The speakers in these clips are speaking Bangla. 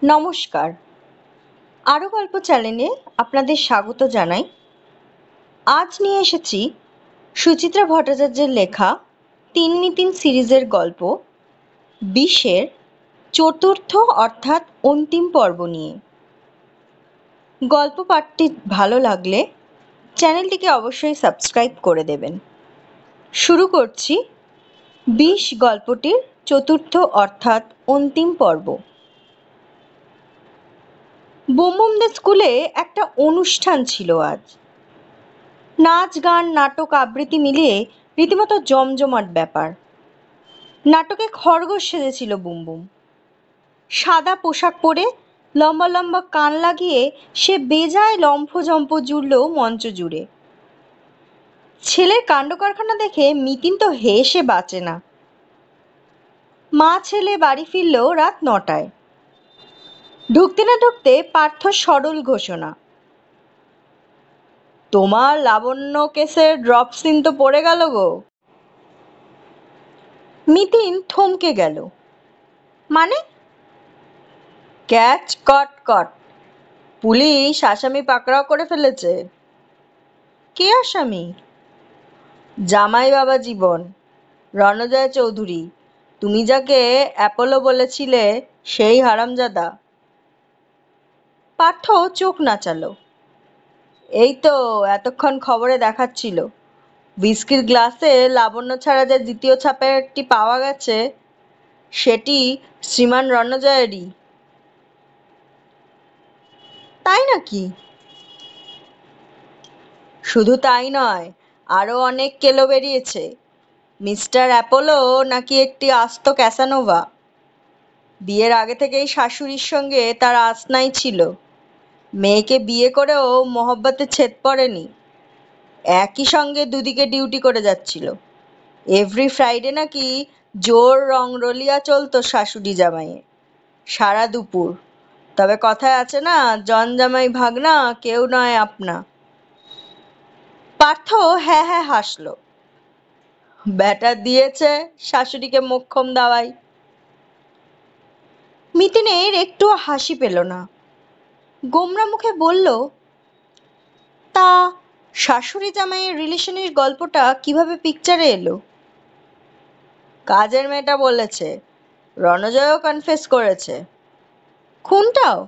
নমস্কার। আরও গল্প চ্যানেলে আপনাদের স্বাগত জানাই। আজ নিয়ে এসেছি সুচিত্রা ভট্টাচার্যের লেখা তিন মিতিন সিরিজের গল্প বিষের চতুর্থ অর্থাৎ অন্তিম পর্ব নিয়ে। গল্প পাঠটি ভালো লাগলে চ্যানেলটিকে অবশ্যই সাবস্ক্রাইব করে দেবেন। শুরু করছি বিষ গল্পটির চতুর্থ অর্থাৎ অন্তিম পর্ব। বোমবুমদের স্কুলে একটা অনুষ্ঠান ছিল আজ। নাচ গান নাটক আবৃত্তি মিলিয়ে রীতিমতো জমজমাট ব্যাপার। নাটকে খরগোশ সেজেছিল বুমবুম। সাদা পোশাক পরে লম্বা লম্বা কান লাগিয়ে সে বেজায় লম্ফঝম্প জুড়ল মঞ্চ জুড়ে। ছেলের কাণ্ড কারখানা দেখে মিতিন তো হেসে বাঁচে না। মা ছেলে বাড়ি ফিরল রাত ৯টায়। ঢুকতে না ঢুকতে পার্থ সরল ঘোষণা, তোমার লাবণ্য কেসের ড্রপ সিন তো পড়ে গেল গো। মিতিন থমকে গেল। মানে? ক্যাচ কট কট, পুলিশ আসামি পাকড়াও করে ফেলেছে। কে আসামি? জামাই বাবা জীবন, রণজয় চৌধুরী, তুমি যাকে অ্যাপোলো বলেছিলে সেই হারামজাদা। পার্থ চোখ নাচালো। এই তো এতক্ষণ খবরে দেখাচ্ছিল, হুইস্কির গ্লাসে লাবণ্য ছাড়া যে দ্বিতীয় ছাপেরটি পাওয়া গেছে সেটি শ্রীমান রণজয়েরই। তাই নাকি? শুধু তাই নয়, আরও অনেক কেলো বেরিয়েছে। মিস্টার অ্যাপোলো নাকি একটি আস্ত ক্যাসানোভা। বিয়ের আগে থেকেই শাশুড়ির সঙ্গে তার আঁচ নাই ছিল। মেয়েকে বিয়ে করেও মহব্বতে ছেদ পড়েনি। একই সঙ্গে দুদিকে ডিউটি করে যাচ্ছিল। এভরি ফ্রাইডে নাকি জোর রংরলিয়া চলতো শাশুড়ি জামাইয়ে, সারা দুপুর। তবে কথায় আছে না, জন জামাই ভাগনা কেউ নয় আপনা। পার্থ হ্যাঁ হ্যাঁ হাসল। ব্যাটা দিয়েছে শাশুড়িকে মোক্ষম দাওয়াই। মিতিনের একটুও হাসি পেল না। গোমরা মুখে বলল, তা শাশুড়ি জামাইয়ের রিলেশনের গল্পটা কিভাবে পিকচারে এলো? কাজের মেয়েটা বলেছে, রণজয়ও কনফেস করেছে। খুনটাও?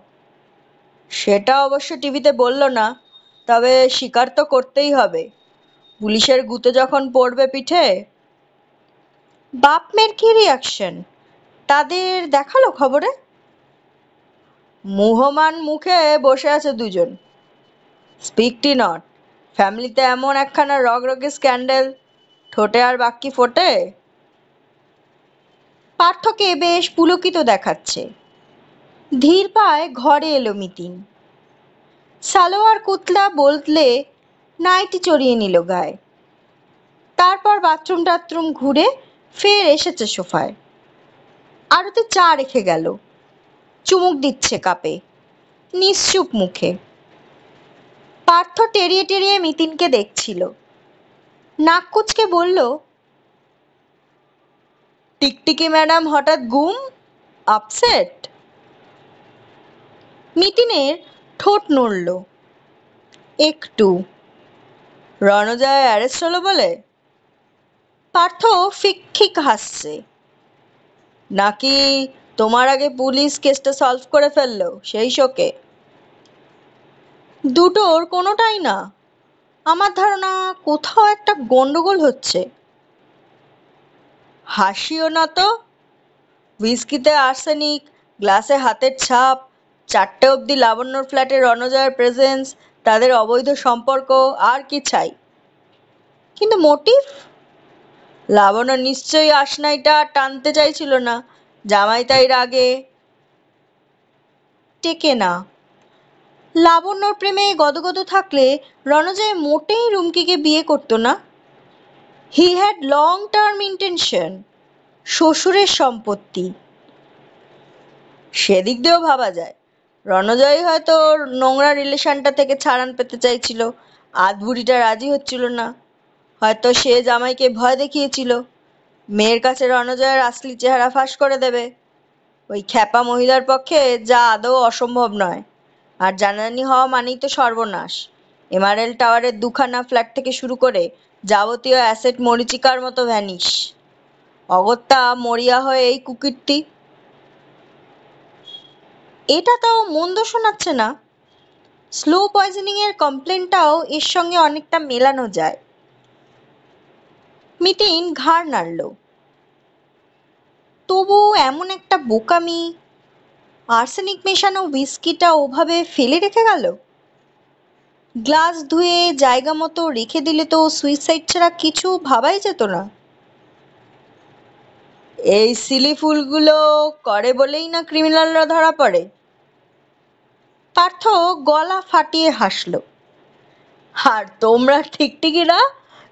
সেটা অবশ্য টিভিতে বলল না, তবে স্বীকার তো করতেই হবে। পুলিশের গুঁতো যখন পড়বে পিঠে। বাপ মেয়ের কি রিয়াকশন? তাদের দেখালো খবরে? মুহমান মুখে বসে আছে দুজন। স্পিকটি নট। ফ্যামিলিতে এমন একখানা রগরগে স্ক্যান্ডেল, ঠোঁটে আর বাক্যি ফোটে। পার্থকে বেশ পুলকিত দেখাচ্ছে। ধীর পায়ে ঘরে এলো মিতিন। সালোয়ার কুতলা বদলে নাইটি চড়িয়ে নিল গায়ে। তারপর বাথরুম টাথরুম ঘুরে ফের এসেছে সোফায়। আরতে চা রেখে গেল। চুমুক দিচ্ছে কাপে, নিশ্চুপ মুখে। পার্থ টেরিয়ে টেরিয়ে মিতিনকে দেখছিল। নাক কুচকে বলল, টিকটিকি ম্যাডাম হঠাৎ গুম, আপসেট? মিতিনের ঠোঁট নড়ল একটু। রণজয় অ্যারেস্ট হলো বলে? পার্থ ফিকফিক হাসছে। নাকি তোমার আগে পুলিশ কেসটা সলভ করে ফেললো সেই শোকে? দুটোর কোনোটাই না। আমার ধারণা কোথাও একটা গন্ডগোল হচ্ছে। হাসিও না তো। হুইস্কিতে আর্সেনিক, গ্লাসে হাতের ছাপ, 4টে অবধি লাবণ্যর ফ্ল্যাটে রণজয়ের প্রেজেন্স, তাদের অবৈধ সম্পর্ক, আর কি চাই? কিন্তু মোটিভ? লাবণ্য নিশ্চয়ই আশনাইটা টানতে চাইছিল না, জামাই তাই রাগে। টেকে না। লাবণ্যর প্রেমে গদগদ থাকলে রণজয় মোটেই রুমকিকে বিয়ে করতো না। He had long term intention. শ্বশুরের সম্পত্তি, সেদিক দিয়েও ভাবা যায়। রণজয়ই হয়তো নোংরা রিলেশনটা থেকে ছাড়ান পেতে চাইছিল, আধবুড়িটা রাজি হচ্ছিল না। হয়তো সে জামাইকে ভয় দেখিয়েছিল, মেয়ের কাছে রণজয়ের আসলি চেহারা ফাঁস করে দেবে। ওই খ্যাপা মহিলার পক্ষে যা আদৌ অসম্ভব নয়। আর জানাজানি হওয়া মানেই তো সর্বনাশ। এমআরএল টাওয়ারের দুখানা ফ্ল্যাট থেকে শুরু করে যাবতীয় অ্যাসেট মরীচিকার মতো ভ্যানিশ। অগত্যা মরিয়া হয়ে এই কুকীর্তি। এটা তাও মন্দ শোনাচ্ছে না। স্লো পয়জনিং এর কমপ্লেনটাও এর সঙ্গে অনেকটা মেলানো যায়। মিতিন ঘাড় নাড়ল। তবু এমন একটা বোকামি, আর্সেনিক মেশানো হুইস্কিটা ওভাবে ফেলে রেখে গেল। গ্লাস ধুয়ে জায়গা মতো রেখে দিলে তো সুইসাইড ছাড়া কিছু ভাবাই যেত না। এই সিলি ফুলগুলো করে বলেই না ক্রিমিনালরা ধরা পড়ে। পার্থ গলা ফাটিয়ে হাসল। আর তোমরা ঠিকঠিকিরা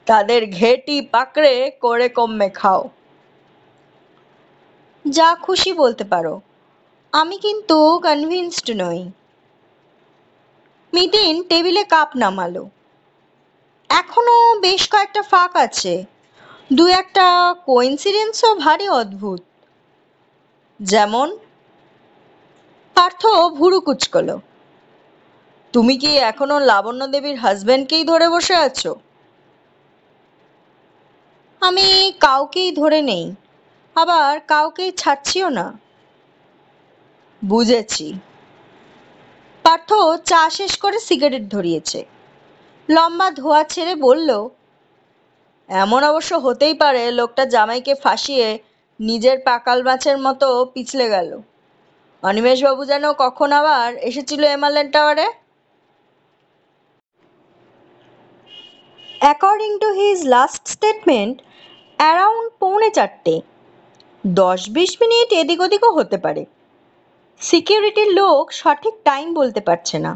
তাদের ঘেঁটি পাকড়ে করে কমে খাও। যা খুশি বলতে পারো, আমি কিন্তু কনভিন্সড নই। মিতিন টেবিলে কাপ নামালো। এখনো বেশ কয়েকটা ফাঁক আছে। দু একটা কোইন্সিডেন্সও ভারী অদ্ভুত। যেমন? পার্থ ভুরু কুঁচকলো। তুমি কি এখনো লাবণ্য দেবীর হাজবেন্ডকেই ধরে বসে আছো? আমি কাউকেই ধরে নেই, আবার কাউকেই ছাড়ছিও না। বুঝেছি। পার্থ চা শেষ করে সিগারেট ধরিয়েছে। লম্বা ধোঁয়া ছেড়ে বলল, এমন অবশ্য হতেই পারে লোকটা জামাইকে ফাঁসিয়ে নিজের পাকাল মাছের মতো পিছলে গেল। অনিমেষবাবু যেন কখন আবার এসেছিল এমআরএল টাওয়ারে। According to his last statement, around 3:45। 10-20 minute এদিক ওদিকও হতে পারে। সিকিউরিটির লোক সঠিক টাইম বলতে পারছে না।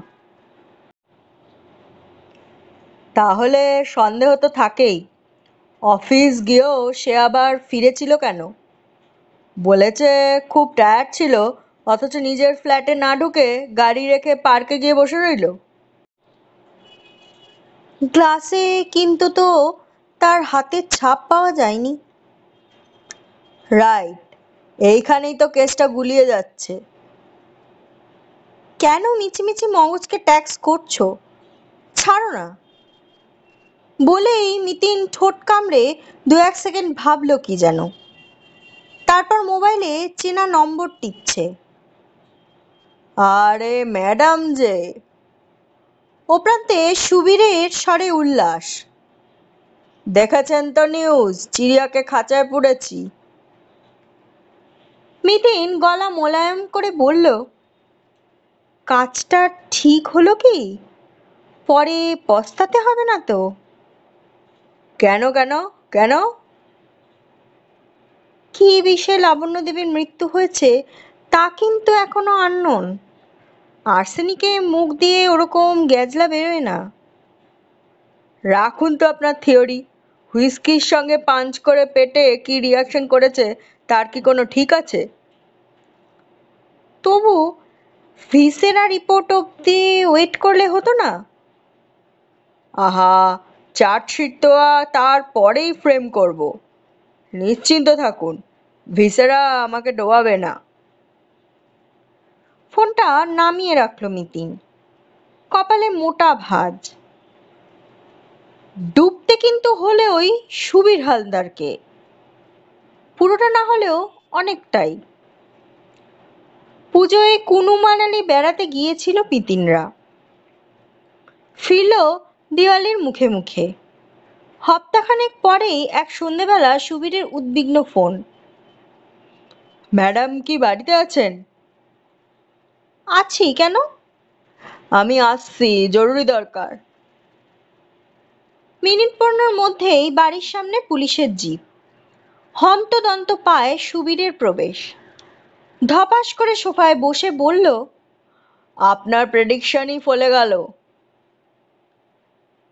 তাহলে সন্দেহ তো থাকেই। অফিস গিয়েও সে আবার ফিরেছিল কেন? বলেছে খুব টায়ার্ড ছিল, অথচ নিজের ফ্ল্যাটে না ঢুকে গাড়ি রেখে পার্কে গিয়ে বসে রইল। গ্লাসে কিন্তু তো তার হাতের ছাপ পাওয়া যায়নি। রাইট, এইখানেই তো কেসটা গুলিয়ে যাচ্ছে। কেন মিছিমিছি মগজকে ট্যাক্স করছো? ছাড়ো না। বলেই মিতিন ঠোঁট কামড়ে 2-1 সেকেন্ড ভাবল কি যেন। তারপর মোবাইলে চেনা নম্বর টিপছে। আরে ম্যাডাম যে। ও প্রান্তে সুবীরের স্বরে উল্লাস। দেখেছেন তো নিউজ, চিড়িয়াকে খাঁচায় পুড়েছি। মিতিন গলা মোলায়েম করে বলল, কাজটা ঠিক হলো কি? পরে পস্তাতে হবে না তো? কেন কেন কেন? কি বিষয়ে লাবণ্য দেবীর মৃত্যু হয়েছে তা কিন্তু এখনো আননোন। আর্সেনিকে মুখ দিয়ে ওরকম গ্যাজলা বেরোয় না। রাখুন তো আপনার থিওরি। হুইস্কির সঙ্গে পাঞ্চ করে পেটে কি রিয়াকশন করেছে তার কি কোনো ঠিক আছে? তবু ভিসেরা রিপোর্ট অবধি ওয়েট করলে হতো না? আহা, চার্জশিট তো তারপরেই ফ্রেম করব। নিশ্চিন্ত থাকুন, ভিসেরা আমাকে ডোবাবে না। ফোনটা নামিয়ে রাখল মিতিন। কপালে মোটা ভাঁজ। ডুবতে কিন্তু হলে ওই সুবীর হালদারকে, পুরোটা না হলেও অনেকটাই। পুজোয় কুনু মানালি বেড়াতে গিয়েছিল পিতিনরা। ফিরল দিওয়ালির মুখে মুখে। হপ্তাখানেক পরেই এক সন্ধেবেলা সুবীরের উদ্বিগ্ন ফোন। ম্যাডাম কি বাড়িতে আছেন? আছি, কেন? আমি আসছি, জরুরি দরকার। মিনিট 15 মধ্যেই বাড়ির সামনে পুলিশের জিপ। হন্তদন্ত পায়ে সুবীরের প্রবেশ। ধপাস করে সোফায় বসে বলল, আপনার প্রেডিকশনই ফলে গেল।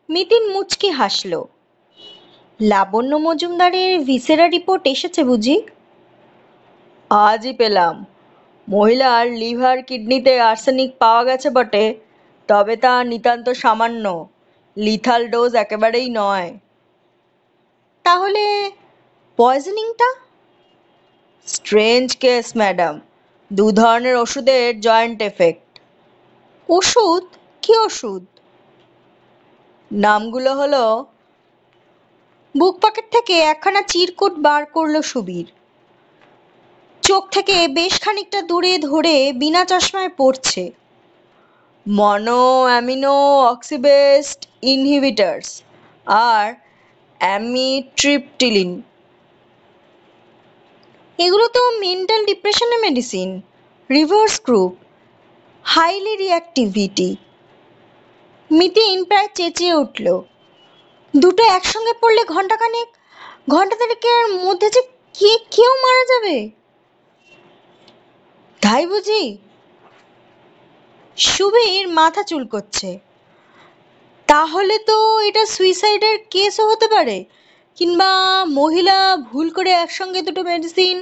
মিতিন মুচকি হাসল। লাবণ্য মজুমদারের ভিসেরা রিপোর্ট এসেছে বুঝি? আজই পেলাম। মহিলার লিভার কিডনিতে আর্সেনিক পাওয়া গেছে বটে, তবে তা নিতান্ত সামান্য। লিথাল ডোজ একেবারেই নয়। তাহলে পয়জনিংটা? Strange case madam. দু ধরনের ওষুধের জয়েন্ট এফেক্ট। ওষুধ? কি ওষুধ? নামগুলো হলো। বুক পকেট থেকে একখানা চিরকুট বার করলো সুবীর। চোখ থেকে বেশ খানিকটা দূরে ধরে বিনা চশমায় পড়ছে। মনো অ্যামিনো অক্সিবেস্ট ইনহিবিটার্স আর অ্যামিট্রিপটিলিন। এগুলো তো মেন্টাল ডিপ্রেশনের medicine. Reverse group, highly reactivity. Mitin প্রায় চেঁচিয়ে উঠল। দুটো একসঙ্গে পড়লে ঘন্টা তারিখের মধ্যে যে কেউ মারা যাবে। তাই বুঝি? সুবীর মাথা চুলকোচ্ছে। তাহলে তো এটা সুইসাইডের কেসও হতে পারে, কিংবা মহিলা ভুল করে একসঙ্গে দুটো মেডিসিন।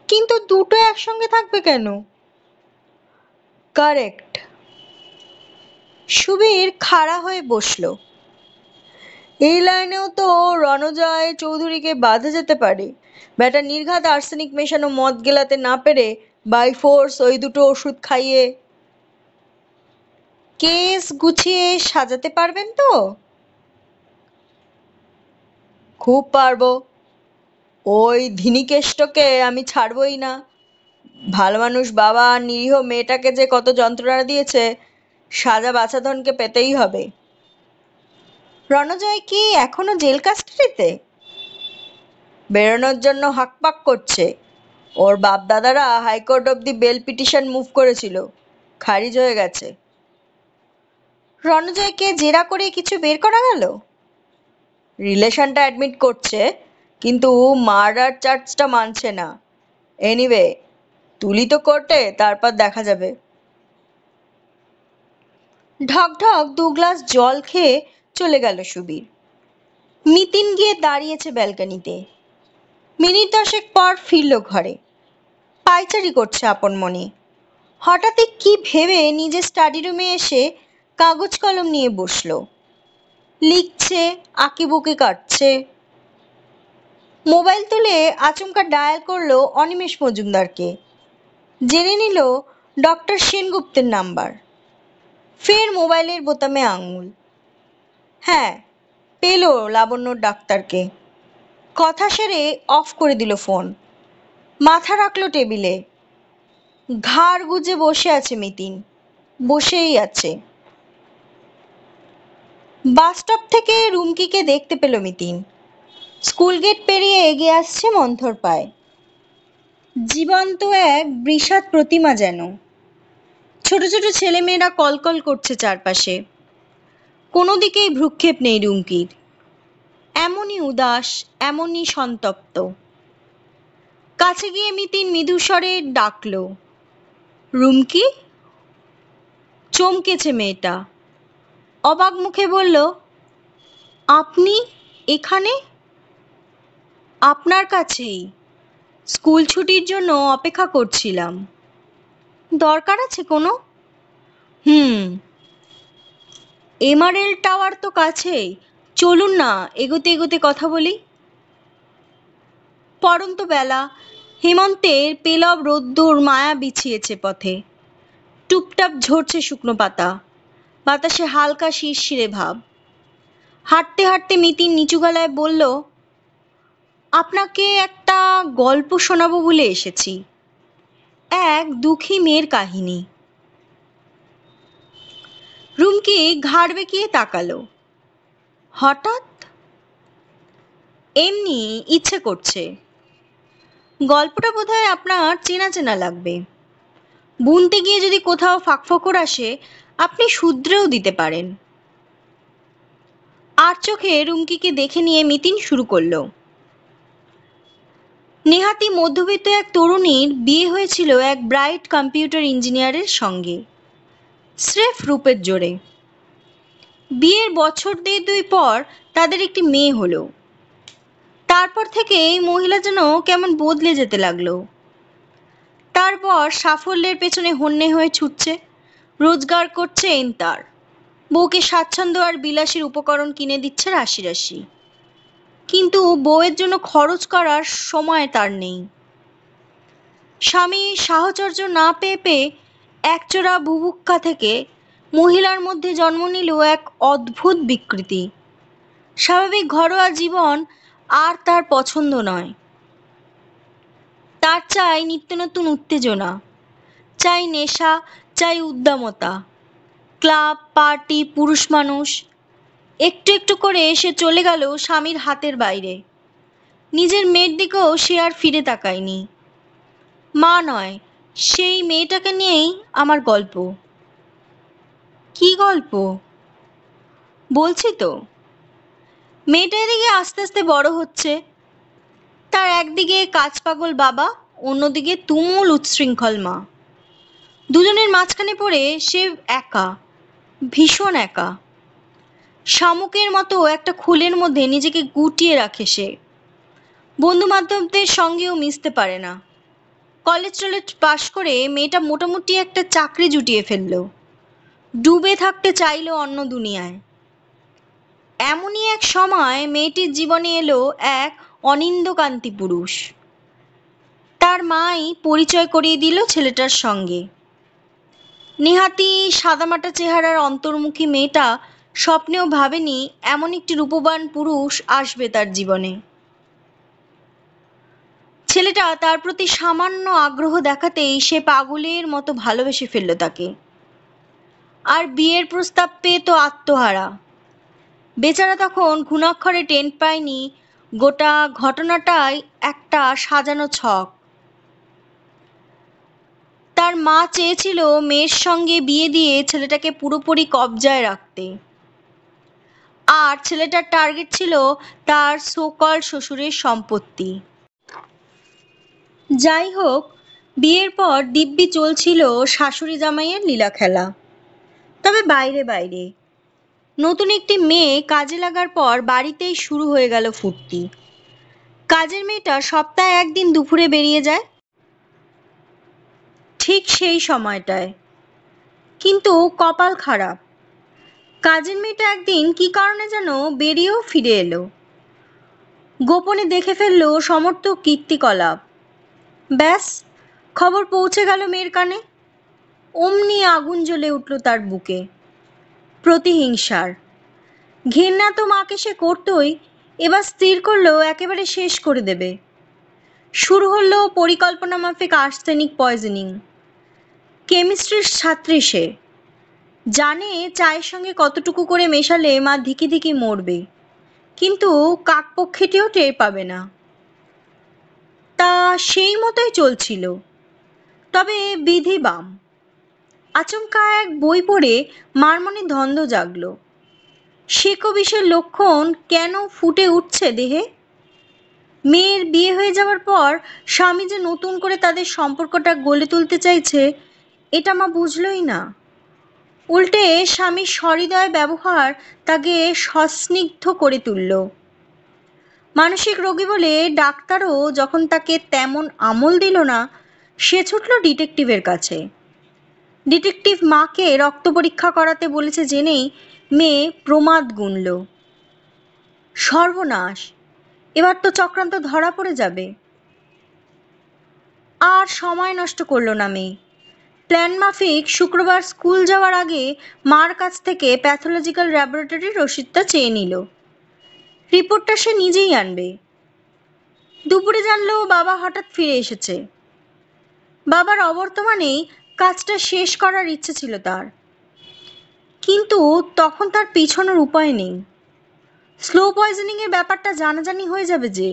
কিন্তু দুটো একসঙ্গে থাকবে কেন? কারেক্ট। সুবীর খাড়া হয়ে বসল। এই লাইনেও তো রণজয় চৌধুরীকে বাধা যেতে পারে। ব্যাটা নির্ঘাত আর্সেনিক মেশানো মদ গেলাতে না পেরে বাই ফোর্স ওই দুটো ওষুধ খাইয়ে। কেস গুছিয়ে সাজাতে পারবেন তো? খুব পারবো। ওই ধিনিকেষ্টকে আমি ছাড়বই না। ভালো মানুষ বাবা নিরীহ মেয়েটাকে যে কত যন্ত্রণা দিয়েছে, সাজা বাছাধনকে পেতেই হবে। রণজয় কি এখনো জেল কাস্টাডিতে? বেরোনোর জন্য হাঁকপাক করছে। ওর বাপ দাদারা হাইকোর্ট অব্দি বেল পিটিশন মুভ করেছিল, খারিজ হয়ে গেছে। রণজয়কে জেরা করে কিছু বের করা গেল? রিলেশনটা অ্যাডমিট করছে, কিন্তু মার্ডার চার্জটা মানছে না। এনিওয়ে, তুলি তো কোর্টে, তারপর দেখা যাবে। ঢক ঢক 2 গ্লাস জল খেয়ে চলে গেল সুবীর। মিতিন গিয়ে দাঁড়িয়েছে ব্যালকনিতে। মিনিট 10 পর ফিরল ঘরে। পায়চারি করছে আপন মনে। হঠাৎই কি ভেবে নিজের স্টাডি রুমে এসে কাগজ কলম নিয়ে বসলো। লিখছে, আঁকিবুকি কাটছে। মোবাইল তুলে আচমকা ডায়াল করলো অনিমেষ মজুমদারকে। জেনে নিল ডক্টর সেনগুপ্তের নাম্বার। ফের মোবাইলের বোতামে আঙুল। হ্যাঁ, পেল লাবণ্যর ডাক্তারকে। কথা সেরে অফ করে দিল ফোন। মাথা রাখলো টেবিলে। ঘাড় গুজে বসে আছে মিতিন। বসেই আছে। বাসস্টপ থেকে রুমকিকে দেখতে পেল মিতিন। স্কুল গেট পেরিয়ে এগিয়ে আসছে মন্থর পায়ে। জীবন্ত এক বৃষাদ প্রতিমা যেন। ছোট ছোট ছেলেমেয়েরা কলকল করছে চারপাশে। কোনো দিকেই ভ্রুক্ষেপ নেই রুমকির। এমনই উদাস, এমনই সন্তপ্ত। কাছে গিয়ে মিতিন মৃদুস্বরে ডাকল, রুমকি। চমকেছে মেয়েটা। অবাক মুখে বলল, আপনি এখানে? আপনার কাছেই। স্কুল ছুটির জন্য অপেক্ষা করছিলাম। দরকার আছে কোনো? এমআরএল টাওয়ার তো কাছেই, চলুন না, এগোতে এগোতে কথা বলি। পড়ন্ত বেলা, হেমন্তের পেলব রোদ্দুর মায়া বিছিয়েছে পথে। টুপটাপ ঝরছে শুকনো পাতা। বাতাসে হালকা শিরশিরে ভাব। হাঁটতে হাঁটতে মিতিন নিচু গলায় বলল, আপনাকে একটা গল্প শোনাবো বলে এসেছি। এক দুঃখী মেয়ের কাহিনী। রুমকি ঘাড় বেঁকিয়ে তাকালো। হঠাৎ? এমনি ইচ্ছে করছে। গল্পটা বোধহয় আপনার চেনা চেনা লাগবে। বুনতে গিয়ে যদি কোথাও ফাঁকফোকর আসে, আপনি শুধরেও দিতে পারেন। আর চোখে রুমকিকে দেখে নিয়ে মিতিন শুরু করলো। নেহাতি মধ্যবিত্ত এক তরুণীর বিয়ে হয়েছিল এক ব্রাইট কম্পিউটার ইঞ্জিনিয়ারের সঙ্গে, স্রেফ রূপের জোরে। বিয়ের বছর 1.5 পর তাদের একটি মেয়ে হলো। তারপর থেকে এই মহিলা যেন কেমন বদলে যেতে লাগলো। তারপর সাফল্যের পেছনে হন্যে হয়ে ছুটছে, রোজগার করছে তার। বউকে স্বাচ্ছন্দ্য আর বিলাসীর উপকরণ কিনে দিচ্ছে রাশি রাশি। কিন্তু বউয়ের জন্য খরচ করার সময় তার নেই। স্বামী সাহচর্য না পেয়ে পেয়ে একচোরা বুভুক্ষা থেকে মহিলার মধ্যে জন্ম নিল এক অদ্ভুত বিকৃতি। স্বাভাবিক ঘরোয়া জীবন আর তার পছন্দ নয়। তার চাই নিত্য নতুন উত্তেজনা, চাই নেশা, চাই উদ্দামতা, ক্লাব, পার্টি, পুরুষ মানুষ। একটু একটু করে সে চলে গেল স্বামীর হাতের বাইরে। নিজের মেয়ের দিকেও সে আর ফিরে তাকায়নি। মা নয়, সেই মেয়েটাকে নিয়েই আমার গল্প। কি গল্প? বলছি তো। মেয়েটা এদিকে আস্তে আস্তে বড় হচ্ছে। তার একদিকে কাজ পাগল বাবা, অন্যদিকে তুমুল উচ্ছৃঙ্খল মা। দুজনের মাঝখানে পড়ে সে একা, ভীষণ একা। শামুকের মতো একটা খুলের মধ্যে নিজেকে গুটিয়ে রাখে সে। বন্ধু বান্ধবদের সঙ্গেও মিশতে পারে না। কলেজ টলেজ পাশ করে মেয়েটা মোটামুটি একটা চাকরি জুটিয়ে ফেলল। ডুবে থাকতে চাইল অন্য দুনিয়ায়। এমনই এক সময় মেয়েটির জীবনে এলো এক অনিন্দকান্তি পুরুষ। তার মাই পরিচয় করিয়ে দিল ছেলেটার সঙ্গে। নেহাতি সাদামাটা চেহারার অন্তর্মুখী মেয়েটা স্বপ্নেও ভাবেনি এমন একটি রূপবান পুরুষ আসবে তার জীবনে। ছেলেটা তার প্রতি সামান্য আগ্রহ দেখাতেই সে পাগলের মতো ভালোবেসে ফেলল তাকে। আর বিয়ের প্রস্তাব পেয়ে তো আত্মহারা। বেচারা তখন ঘুণাক্ষরে টের পায়নি গোটা ঘটনাটাই একটা সাজানো ছক। তার মা চেয়েছিল মেয়ের সঙ্গে বিয়ে দিয়ে ছেলেটাকে পুরোপুরি কবজায় রাখতে। আর ছেলেটার টার্গেট ছিল তার সোকল শ্বশুরের সম্পত্তি। যাই হোক, বিয়ের পর দিব্যি চলছিল শাশুড়ি জামাইয়ের লীলা খেলা। তবে বাইরে বাইরে। নতুন একটি মেয়ে কাজে লাগার পর বাড়িতেই শুরু হয়ে গেল ফুর্তি। কাজের মেয়েটা সপ্তাহে একদিন দুপুরে বেরিয়ে যায়, ঠিক সেই সময়টায়। কিন্তু কপাল খারাপ, কাজের মেয়েটা একদিন কি কারণে যেন বেরিয়েও ফিরে এলো। গোপনে দেখে ফেললো সমস্ত কীর্তিকলাপ। ব্যাস, খবর পৌঁছে গেল মেয়ের কানে। অমনি আগুন জ্বলে উঠল তার বুকে, প্রতিহিংসার। ঘেন্না তো মাকে সে করতই, এবার স্থির করলো একেবারে শেষ করে দেবে। শুরু হলো পরিকল্পনা মাফিক আর্সেনিক পয়জনিং। কেমিস্ট্রির ছাত্রী সে, জানে চায়ের সঙ্গে কতটুকু করে মেশালে মা ধিকি ধিকি মরবে, কিন্তু কাকপক্ষীটিও টের পাবে না। তা সেই মতোই চলছিল। তবে বিধি বাম। আচমকা এক বই পড়ে মার মনে ধন্দ জাগল। শেকো বিষের লক্ষণ কেন ফুটে উঠছে দেহে। মেয়ের বিয়ে হয়ে যাওয়ার পর স্বামী যে নতুন করে তাদের সম্পর্কটা গড়ে তুলতে চাইছে, এটা মা বুঝলই না। উল্টে স্বামীর সহৃদয় ব্যবহার তাকে সস্নিগ্ধ করে তুলল। মানসিক রোগী বলে ডাক্তারও যখন তাকে তেমন আমল দিল না, সে ছুটল ডিটেকটিভের কাছে। ডিটেকটিভ মাকে রক্ত পরীক্ষা করাতে বলেছে জেনেই মেয়ে প্রমাদ গুনল। সর্বনাশ, এবার তো চক্রান্ত ধরা পড়ে যাবে। আর সময় নষ্ট করল না মেয়ে। প্ল্যান মাফিক শুক্রবার স্কুল যাওয়ার আগে মার কাছ থেকে প্যাথোলজিক্যাল ল্যাবরেটরির রসিদটা চেয়ে নিল। রিপোর্টটা সে নিজেই আনবে। দুপুরে জানলো বাবা হঠাৎ ফিরে এসেছে। বাবার অবর্তমানেই কাজটা শেষ করার ইচ্ছে ছিল তার, কিন্তু তখন তার পিছনের উপায় নেই। স্লো পয়জনিংয়ের ব্যাপারটা জানাজানি হয়ে যাবে যে।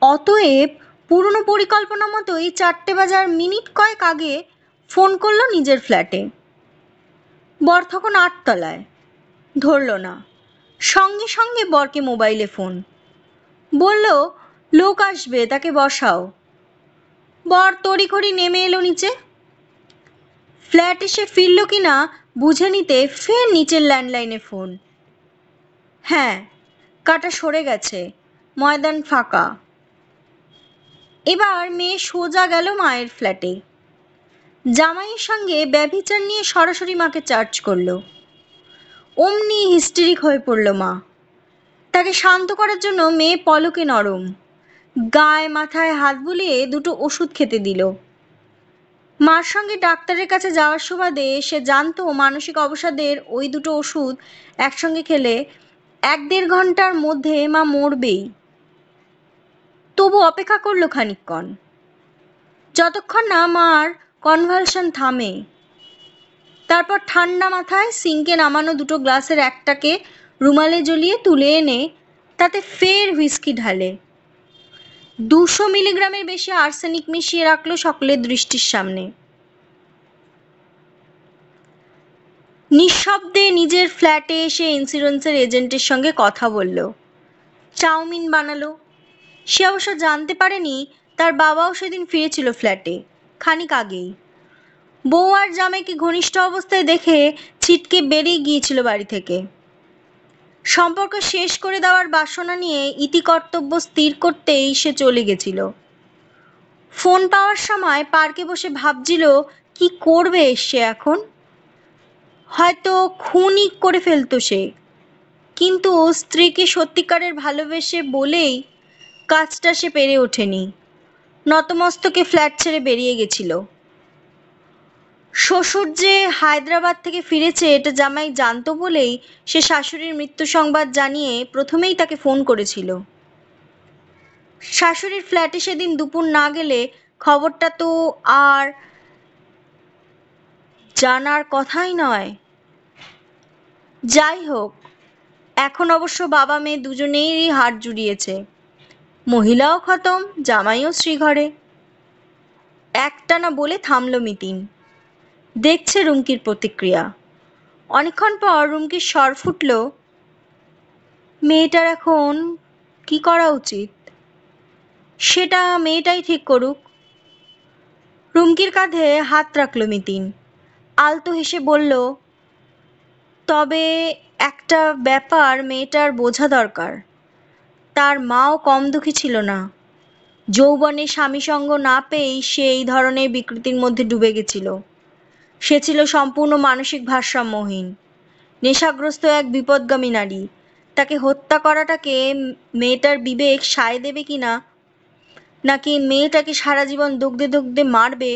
অতএব পুরনো পরিকল্পনা মতোই 4টে বাজার মিনিট কয়েক আগে ফোন করলো নিজের ফ্ল্যাটে। বর তখন 8তলায়। ধরল না। সঙ্গে সঙ্গে বরকে মোবাইলে ফোন। বলল লোক আসবে, তাকে বসাও। বর তড়িঘড়ি নেমে এলো নিচে। ফ্ল্যাট এসে ফিরল কিনা বুঝে নিতে ফের নিচের ল্যান্ডলাইনে ফোন। হ্যাঁ, কাটা সরে গেছে, ময়দান ফাঁকা। এবার মেয়ে সোজা গেল মায়ের ফ্ল্যাটে। জামাইয়ের সঙ্গে ব্যভিচার নিয়ে সরাসরি মাকে চার্জ করলো। অমনি হিস্টেরিক হয়ে পড়ল মা। তাকে শান্ত করার জন্য মেয়ে পলকে নরম। গায়ে মাথায় হাত বুলিয়ে দুটো ওষুধ খেতে দিল। মার সঙ্গে ডাক্তারের কাছে যাওয়ার সুবাদে সে জানতো মানসিক অবসাদের ওই দুটো ওষুধ একসঙ্গে খেলে 1-1.5 ঘন্টার মধ্যে মা মরবেই। তবু অপেক্ষা করলো খানিকক্ষণ, যতক্ষণ না মার কনভালশন থামে। তারপর ঠান্ডা মাথায় সিঙ্কে নামানো দুটো গ্লাসের একটাকে রুমালে জড়িয়ে তুলে এনে তাতে ফের হুইস্কি ঢালে। 200 মিলিগ্রামের বেশি আর্সেনিক মিশিয়ে রাখলো সকলের দৃষ্টির সামনে। নিঃশব্দে নিজের ফ্ল্যাটে এসে ইন্স্যুরেন্সের এজেন্টের সঙ্গে কথা বলল। চাউমিন বানালো। সে অবশ্য জানতে পারেনি তার বাবাও সেদিন ফিরেছিল ফ্ল্যাটে খানিক আগেই। বউ আর জামাইকে ঘনিষ্ঠ অবস্থায় দেখে ছিটকে বেরিয়ে গিয়েছিল বাড়ি থেকে। সম্পর্ক শেষ করে দেওয়ার বাসনা নিয়ে ইতিকর্তব্য স্থির করতেই সে চলে গেছিল। ফোন পাওয়ার সময় পার্কে বসে ভাবছিল কি করবে সে এখন। হয়তো খুনই করে ফেলতো সে, কিন্তু স্ত্রীকে সত্যিকারের ভালোবেসে বলেই কাজটা সে পেরে ওঠেনি। নতমস্তকে ফ্ল্যাট ছেড়ে বেরিয়ে গেছিল। শ্বশুর যে হায়দ্রাবাদ থেকে ফিরেছে এটা জামাই জানতো বলেই সে শাশুড়ির মৃত্যু সংবাদ জানিয়ে প্রথমেই তাকে ফোন করেছিল। শাশুড়ির ফ্ল্যাটে সেদিন দুপুর না গেলে খবরটা তো আর জানার কথাই নয়। যাই হোক, এখন অবশ্য বাবা মেয়ে দুজনেরই হাত জুড়িয়েছে। মহিলাও খতম, জামাইও শ্রীঘরে। একটানা বলে থামল মিতিন। দেখছে রুমকির প্রতিক্রিয়া। অনেকক্ষণ পর রুমকির স্বর ফুটল, মেয়েটার এখন কি করা উচিত সেটা মেয়েটাই ঠিক করুক। রুমকির কাঁধে হাত রাখল মিতিন। আলতো হেসে বলল, তবে একটা ব্যাপার মেয়েটার বোঝা দরকার। তার মাও কম দুঃখী ছিল না। যৌবনে স্বামী সঙ্গ না পেয়েই সে এই ধরনের বিকৃতির মধ্যে ডুবে গেছিল। সে ছিল সম্পূর্ণ মানসিক ভারসাম্যহীন, নেশাগ্রস্ত এক বিপদগামী নারী। তাকে হত্যা করাটাকে মেয়েটার বিবেক সায় দেবে কিনা, নাকি মেয়েটাকে সারা জীবন দগ্ধে দগ্ধে মারবে,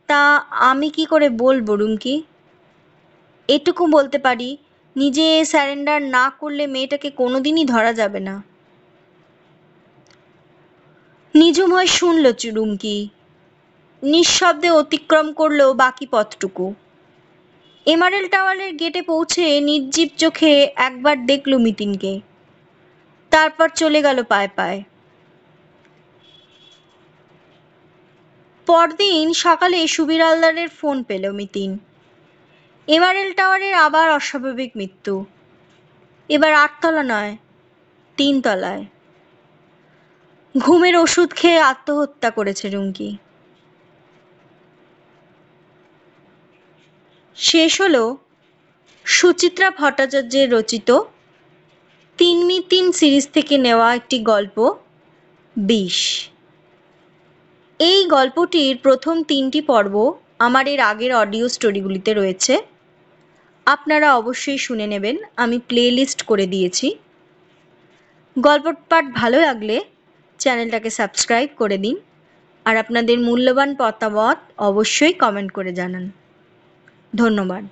তা আমি কি করে বলবো রুমকি। এটুকু বলতে পারি, নিজে স্যারেন্ডার না করলে মেয়েটাকে কোনোদিনই ধরা যাবে না। নিঝুম হয়ে শুনল রুমকি। নিঃশব্দে অতিক্রম করলো বাকি পথটুকু। এমারেল টাওয়ারের গেটে পৌঁছে নির্জীব চোখে একবার দেখল মিতিনকে, তারপর চলে গেল পায়ে পায়ে। পরদিন সকালে সুবীর হালদারের ফোন পেল মিতিন। এমারেল টাওয়ারের আবার অস্বাভাবিক মৃত্যু। এবার 8 তলা নয়, 3 তলায়। ঘুমের ওষুধ খেয়ে আত্মহত্যা করেছে রুমকি। শেষ হলো সুচিত্রা ভট্টাচার্যের রচিত 3 সিরিজ থেকে নেওয়া একটি গল্প, বিষ। এই গল্পটির প্রথম 3টি পর্ব আমার এর আগের অডিও স্টোরিগুলিতে রয়েছে। আপনারা অবশ্যই শুনে নেবেন, আমি প্লেলিস্ট করে দিয়েছি। গল্প পাঠ ভালো লাগলে চ্যানেলটাকে সাবস্ক্রাইব করে দিন, আর আপনাদের মূল্যবান মতামত অবশ্যই কমেন্ট করে জানান। ধন্যবাদ।